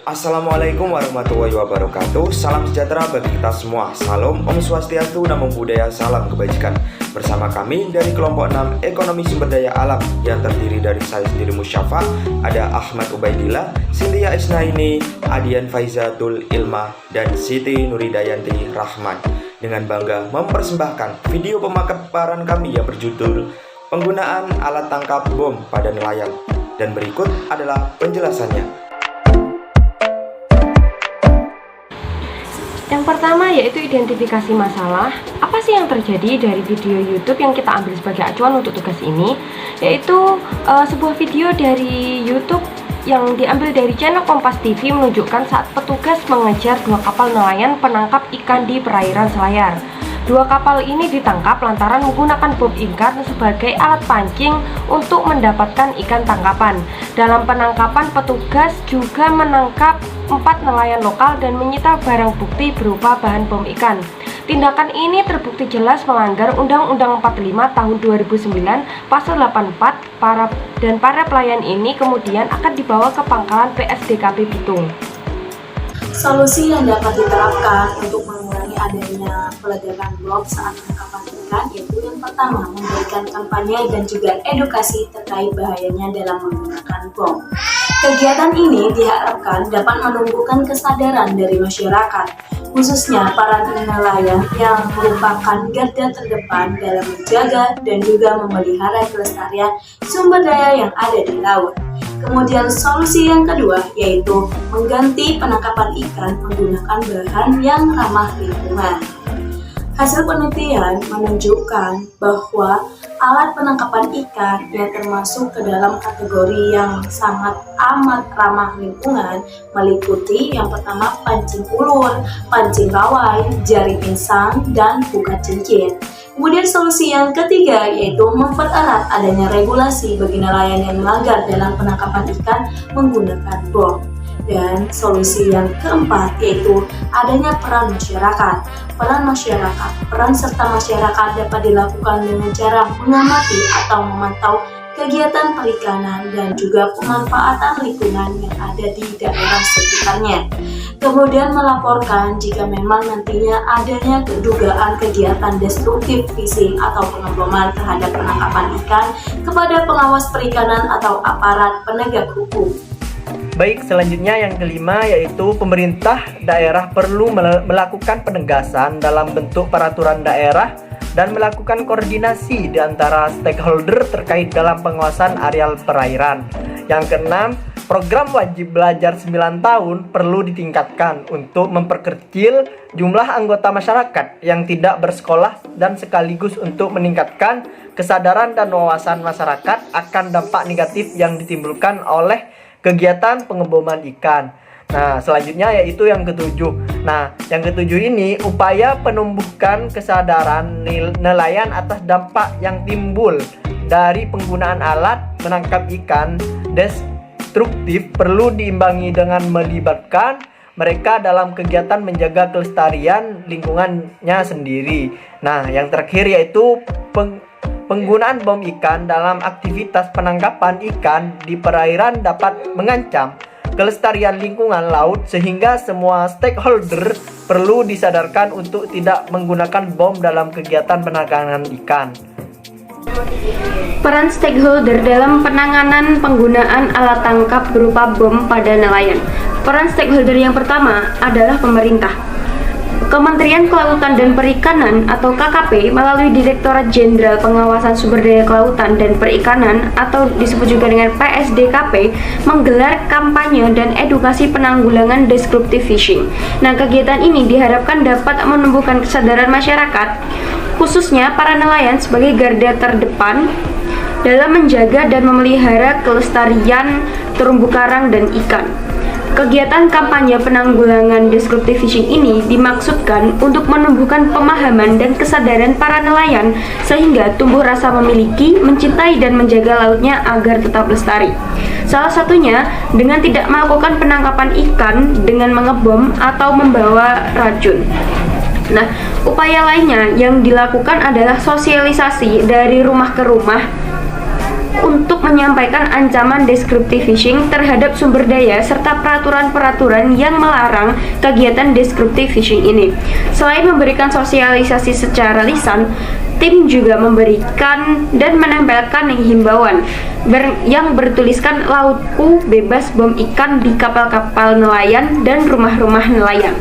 Assalamualaikum warahmatullahi wabarakatuh. Salam sejahtera bagi kita semua. Salam Om Swastiastu, Namo Buddhaya, salam kebajikan. Bersama kami dari kelompok 6 Ekonomi Sumber Daya Alam yang terdiri dari saya sendiri Musyafa, ada Ahmad Ubaidillah, Cynthia Isnaini, Adian Faizatul Ilma, dan Siti Nuridayanti Rahman. Dengan bangga mempersembahkan video pemaparan kami yang berjudul Penggunaan Alat Tangkap Bom pada Nelayan. Dan berikut adalah penjelasannya. Yang pertama yaitu identifikasi masalah. Apa sih yang terjadi dari video YouTube yang kita ambil sebagai acuan untuk tugas ini? Yaitu sebuah video dari YouTube yang diambil dari channel Kompas TV menunjukkan saat petugas mengejar 2 kapal nelayan penangkap ikan di perairan Selayar. 2 kapal ini ditangkap lantaran menggunakan bom ikan sebagai alat pancing untuk mendapatkan ikan tangkapan. Dalam penangkapan, petugas juga menangkap 4 nelayan lokal dan menyita barang bukti berupa bahan bom ikan. Tindakan ini terbukti jelas melanggar Undang-Undang 45 tahun 2009 Pasal 84 dan para pelayan ini kemudian akan dibawa ke pangkalan PSDKP Bitung. Solusi yang dapat diterapkan untuk mengurangi adanya peledakan bom saat penangkapan ikan yaitu yang pertama, memberikan kampanye dan juga edukasi terkait bahayanya dalam menggunakan bom. Kegiatan ini diharapkan dapat menumbuhkan kesadaran dari masyarakat, khususnya para nelayan yang merupakan garda terdepan dalam menjaga dan juga memelihara kelestarian sumber daya yang ada di laut. Kemudian solusi yang kedua yaitu mengganti penangkapan ikan menggunakan bahan yang ramah lingkungan. Hasil penelitian menunjukkan bahwa alat penangkapan ikan yang termasuk ke dalam kategori yang sangat amat ramah lingkungan meliputi yang pertama pancing ulur, pancing rawai, jari pinsang, dan buka cincin. Kemudian solusi yang ketiga yaitu mempererat adanya regulasi bagi nelayan yang melanggar dalam penangkapan ikan menggunakan bom. Dan solusi yang keempat yaitu adanya peran masyarakat. Peran serta masyarakat dapat dilakukan dengan cara mengamati atau memantau kegiatan perikanan dan juga pemanfaatan lingkungan yang ada di daerah sekitarnya. Kemudian melaporkan jika memang nantinya adanya dugaan kegiatan destruktif fishing atau pengeboman terhadap penangkapan ikan kepada pengawas perikanan atau aparat penegak hukum. Baik, selanjutnya yang kelima yaitu pemerintah daerah perlu melakukan penegasan dalam bentuk peraturan daerah dan melakukan koordinasi di antara stakeholder terkait dalam pengawasan areal perairan. Yang keenam, program wajib belajar 9 tahun perlu ditingkatkan untuk memperkecil jumlah anggota masyarakat yang tidak bersekolah dan sekaligus untuk meningkatkan kesadaran dan wawasan masyarakat akan dampak negatif yang ditimbulkan oleh kegiatan pengeboman ikan. Nah, selanjutnya yaitu yang ketujuh. Nah, yang ketujuh ini upaya penumbuhkan kesadaran nelayan atas dampak yang timbul dari penggunaan alat menangkap ikan destruktif perlu diimbangi dengan melibatkan mereka dalam kegiatan menjaga kelestarian lingkungannya sendiri. Nah, yang terakhir yaitu penggunaan bom ikan dalam aktivitas penangkapan ikan di perairan dapat mengancam kelestarian lingkungan laut sehingga semua stakeholder perlu disadarkan untuk tidak menggunakan bom dalam kegiatan penangkapan ikan. Peran stakeholder dalam penanganan penggunaan alat tangkap berupa bom pada nelayan. Peran stakeholder yang pertama adalah pemerintah. Kementerian Kelautan dan Perikanan atau KKP melalui Direktorat Jenderal Pengawasan Sumber Daya Kelautan dan Perikanan atau disebut juga dengan PSDKP menggelar kampanye dan edukasi penanggulangan destructive fishing. Nah, kegiatan ini diharapkan dapat menumbuhkan kesadaran masyarakat, khususnya para nelayan sebagai garda terdepan dalam menjaga dan memelihara kelestarian terumbu karang dan ikan. Kegiatan kampanye penanggulangan destructive fishing ini dimaksudkan untuk menumbuhkan pemahaman dan kesadaran para nelayan sehingga tumbuh rasa memiliki, mencintai dan menjaga lautnya agar tetap lestari. Salah satunya dengan tidak melakukan penangkapan ikan dengan mengebom atau membawa racun. Nah, upaya lainnya yang dilakukan adalah sosialisasi dari rumah ke rumah untuk menyampaikan ancaman descriptive phishing terhadap sumber daya serta peraturan-peraturan yang melarang kegiatan descriptive phishing ini. Selain memberikan sosialisasi secara lisan, tim juga memberikan dan menempelkan himbauan yang bertuliskan lautku bebas bom ikan di kapal-kapal nelayan dan rumah-rumah nelayan.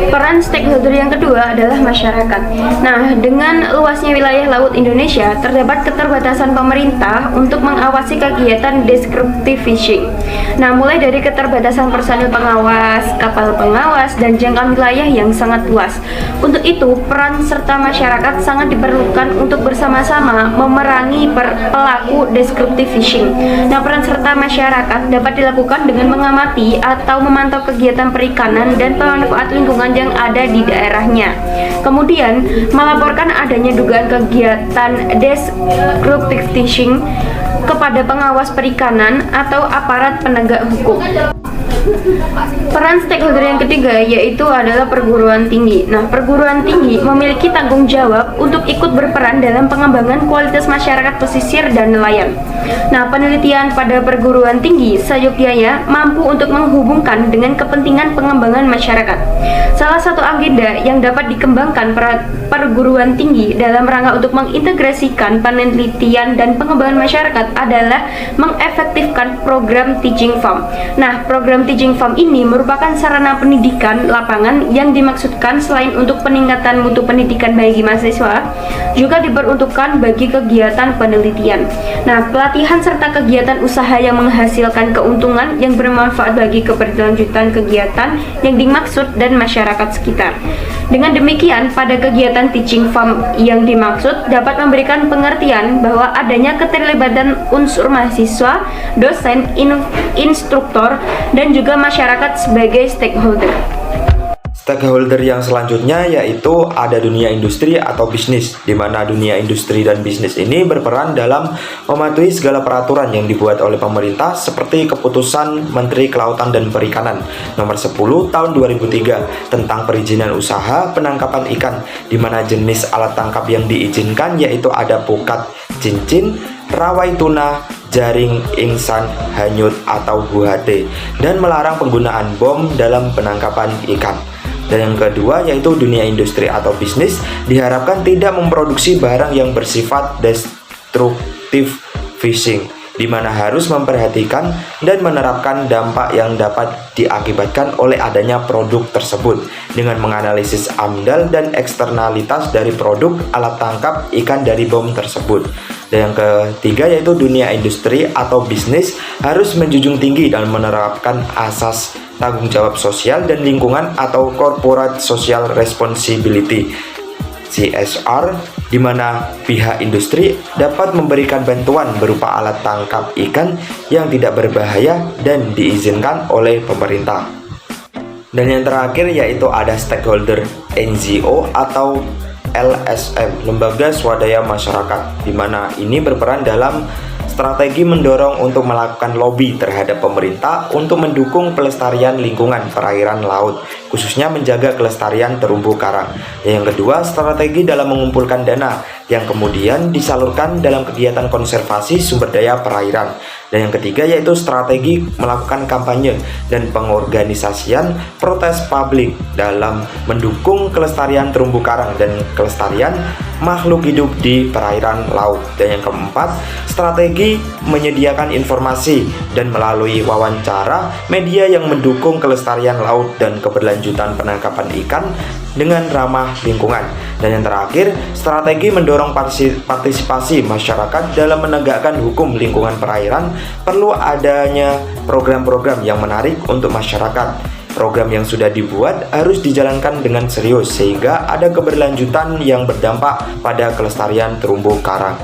Peran stakeholder yang kedua adalah masyarakat. Nah, dengan luasnya wilayah laut Indonesia, terdapat keterbatasan pemerintah untuk mengawasi kegiatan descriptive phishing. Nah, mulai dari keterbatasan personil pengawas, kapal pengawas, dan jangkauan wilayah yang sangat luas. Untuk itu, peran serta masyarakat sangat diperlukan untuk bersama-sama memerangi pelaku descriptive phishing. Nah, peran serta masyarakat dapat dilakukan dengan mengamati atau memantau kegiatan perikanan dan pemanfaat lingkungan yang ada di daerahnya. Kemudian, melaporkan adanya dugaan kegiatan descriptive phishing kepada pengawas perikanan atau aparat penegak hukum. Peran stakeholder yang ketiga yaitu adalah perguruan tinggi. Nah, perguruan tinggi memiliki tanggung jawab untuk ikut berperan dalam pengembangan kualitas masyarakat pesisir dan nelayan. Nah, penelitian pada perguruan tinggi seyogyanya mampu untuk menghubungkan dengan kepentingan pengembangan masyarakat. Salah satu agenda yang dapat dikembangkan perguruan tinggi dalam rangka untuk mengintegrasikan penelitian dan pengembangan masyarakat adalah mengefektifkan program Teaching Farm. Nah, program Teaching Farm ini merupakan sarana pendidikan lapangan yang dimaksudkan selain untuk peningkatan mutu pendidikan bagi mahasiswa, juga diperuntukkan bagi kegiatan penelitian. Nah, pelatihan serta kegiatan usaha yang menghasilkan keuntungan yang bermanfaat bagi keberlanjutan kegiatan yang dimaksud dan masyarakat sekitar. Dengan demikian, pada kegiatan Teaching Farm yang dimaksud dapat memberikan pengertian bahwa adanya keterlibatan unsur mahasiswa, dosen, instruktur, dan juga masyarakat sebagai stakeholder. Stakeholder yang selanjutnya yaitu ada dunia industri atau bisnis, di mana dunia industri dan bisnis ini berperan dalam mematuhi segala peraturan yang dibuat oleh pemerintah seperti keputusan Menteri Kelautan dan Perikanan nomor 10 tahun 2003 tentang perizinan usaha penangkapan ikan, di mana jenis alat tangkap yang diizinkan yaitu ada pukat, cincin, rawai tuna, jaring, ingsan, hanyut atau HUHT, dan melarang penggunaan bom dalam penangkapan ikan. Dan yang kedua yaitu dunia industri atau bisnis diharapkan tidak memproduksi barang yang bersifat destruktif phishing, di mana harus memperhatikan dan menerapkan dampak yang dapat diakibatkan oleh adanya produk tersebut dengan menganalisis amdal dan eksternalitas dari produk alat tangkap ikan dari bom tersebut. Dan yang ketiga yaitu dunia industri atau bisnis harus menjunjung tinggi dan menerapkan asas tanggung jawab sosial dan lingkungan atau corporate social responsibility CSR, di mana pihak industri dapat memberikan bantuan berupa alat tangkap ikan yang tidak berbahaya dan diizinkan oleh pemerintah. Dan yang terakhir yaitu ada stakeholder NGO atau LSM, lembaga swadaya masyarakat, di mana ini berperan dalam strategi mendorong untuk melakukan lobby terhadap pemerintah untuk mendukung pelestarian lingkungan perairan laut, khususnya menjaga kelestarian terumbu karang. Yang kedua, strategi dalam mengumpulkan dana yang kemudian disalurkan dalam kegiatan konservasi sumber daya perairan. Dan yang ketiga yaitu strategi melakukan kampanye dan pengorganisasian protes publik dalam mendukung kelestarian terumbu karang dan kelestarian makhluk hidup di perairan laut. Dan yang keempat, strategi menyediakan informasi dan melalui wawancara media yang mendukung kelestarian laut dan keberlanjutan penangkapan ikan dengan ramah lingkungan. Dan yang terakhir, strategi mendorong partisipasi masyarakat dalam menegakkan hukum lingkungan perairan. Perlu adanya program-program yang menarik untuk masyarakat. Program yang sudah dibuat harus dijalankan dengan serius sehingga ada keberlanjutan yang berdampak pada kelestarian terumbu karang.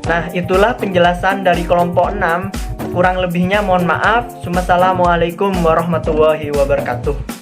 Nah, itulah penjelasan dari kelompok 6. Kurang lebihnya mohon maaf. Wassalamualaikum warahmatullahi wabarakatuh.